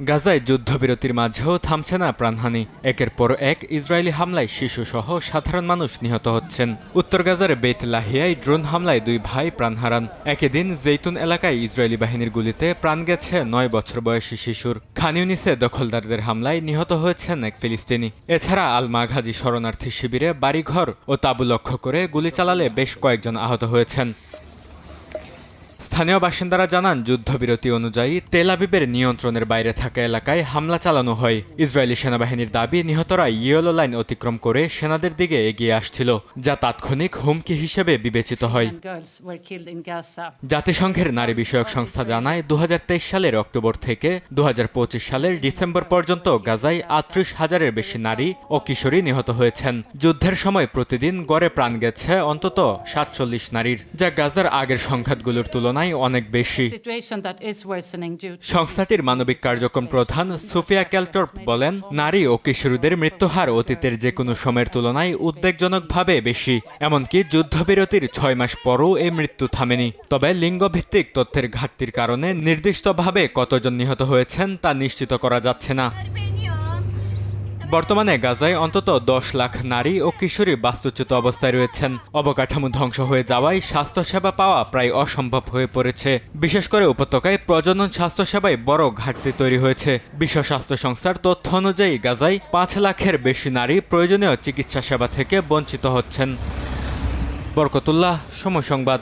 গাজায় যুদ্ধবিরতির মাঝেও থামছে না প্রাণহানি। একের পর এক ইসরায়েলি হামলায় শিশুসহ সাধারণ মানুষ নিহত হচ্ছেন। উত্তর গাজার বেত লাহিয়ায় ড্রোন হামলায় 2 ভাই প্রাণ হারান। একই দিন জেইতুন এলাকায় ইসরায়েলি বাহিনীর গুলিতে প্রাণ গেছে 9 বছর বয়সী শিশুর। খান ইউনিসে দখলদারদের হামলায় নিহত হয়েছেন এক ফিলিস্তিনি। এছাড়া আল মাঘাজি শরণার্থী শিবিরে বাড়িঘর ও তাঁবু লক্ষ্য করে গুলি চালালে বেশ কয়েকজন আহত হয়েছেন। স্থানীয় বাসিন্দারা জানান, যুদ্ধবিরতি অনুযায়ী তেল আবিবের নিয়ন্ত্রণের বাইরে থাকা এলাকায় হামলা চালানো হয়। ইসরায়েলি সেনাবাহিনীর দাবি, নিহতরা ইয়েলো লাইন অতিক্রম করে সেনাদের দিকে এগিয়ে আসছিল, যা তাৎক্ষণিক হুমকি হিসেবে বিবেচিত হয়। জাতিসংঘের নারী বিষয়ক সংস্থা জানায়, 2023 সালের অক্টোবর থেকে 2025 সালের ডিসেম্বর পর্যন্ত গাজায় 38,000-এর বেশি নারী ও কিশোরী নিহত হয়েছেন। যুদ্ধের সময় প্রতিদিন গড়ে প্রাণ গেছে অন্তত 47 নারীর, যা গাজার আগের সংঘাতগুলোর তুলনায় অনেক বেশি। সংস্থাটির মানবিক কার্যক্রম প্রধান সুফিয়া ক্যালটর্প বলেন, নারী ও কিশোরীদের মৃত্যুহার অতীতের যে কোনো সময়ের তুলনায় উদ্বেগজনকভাবে বেশি। এমনকি যুদ্ধবিরতির 6 মাস পরও এই মৃত্যু থামেনি। তবে লিঙ্গভিত্তিক তথ্যের ঘাটতির কারণে নির্দিষ্টভাবে কতজন নিহত হয়েছেন তা নিশ্চিত করা যাচ্ছে না। বর্তমানে গাজায় অন্তত 10 লাখ নারী ও কিশোরী বাস্তুচ্যুত অবস্থায় রয়েছেন। অবকাঠামো ধ্বংস হয়ে যাওয়ায় স্বাস্থ্যসেবা পাওয়া প্রায় অসম্ভব হয়ে পড়েছে। বিশেষ করে উপত্যকায় প্রজনন স্বাস্থ্যসেবায় বড় ঘাটতি তৈরি হয়েছে। বিশ্ব স্বাস্থ্য সংস্থার তথ্য অনুযায়ী গাজায় 5 লাখের বেশি নারী প্রয়োজনীয় চিকিৎসা সেবা থেকে বঞ্চিত হচ্ছেন। বরকতুল্লাহ, সময় সংবাদ।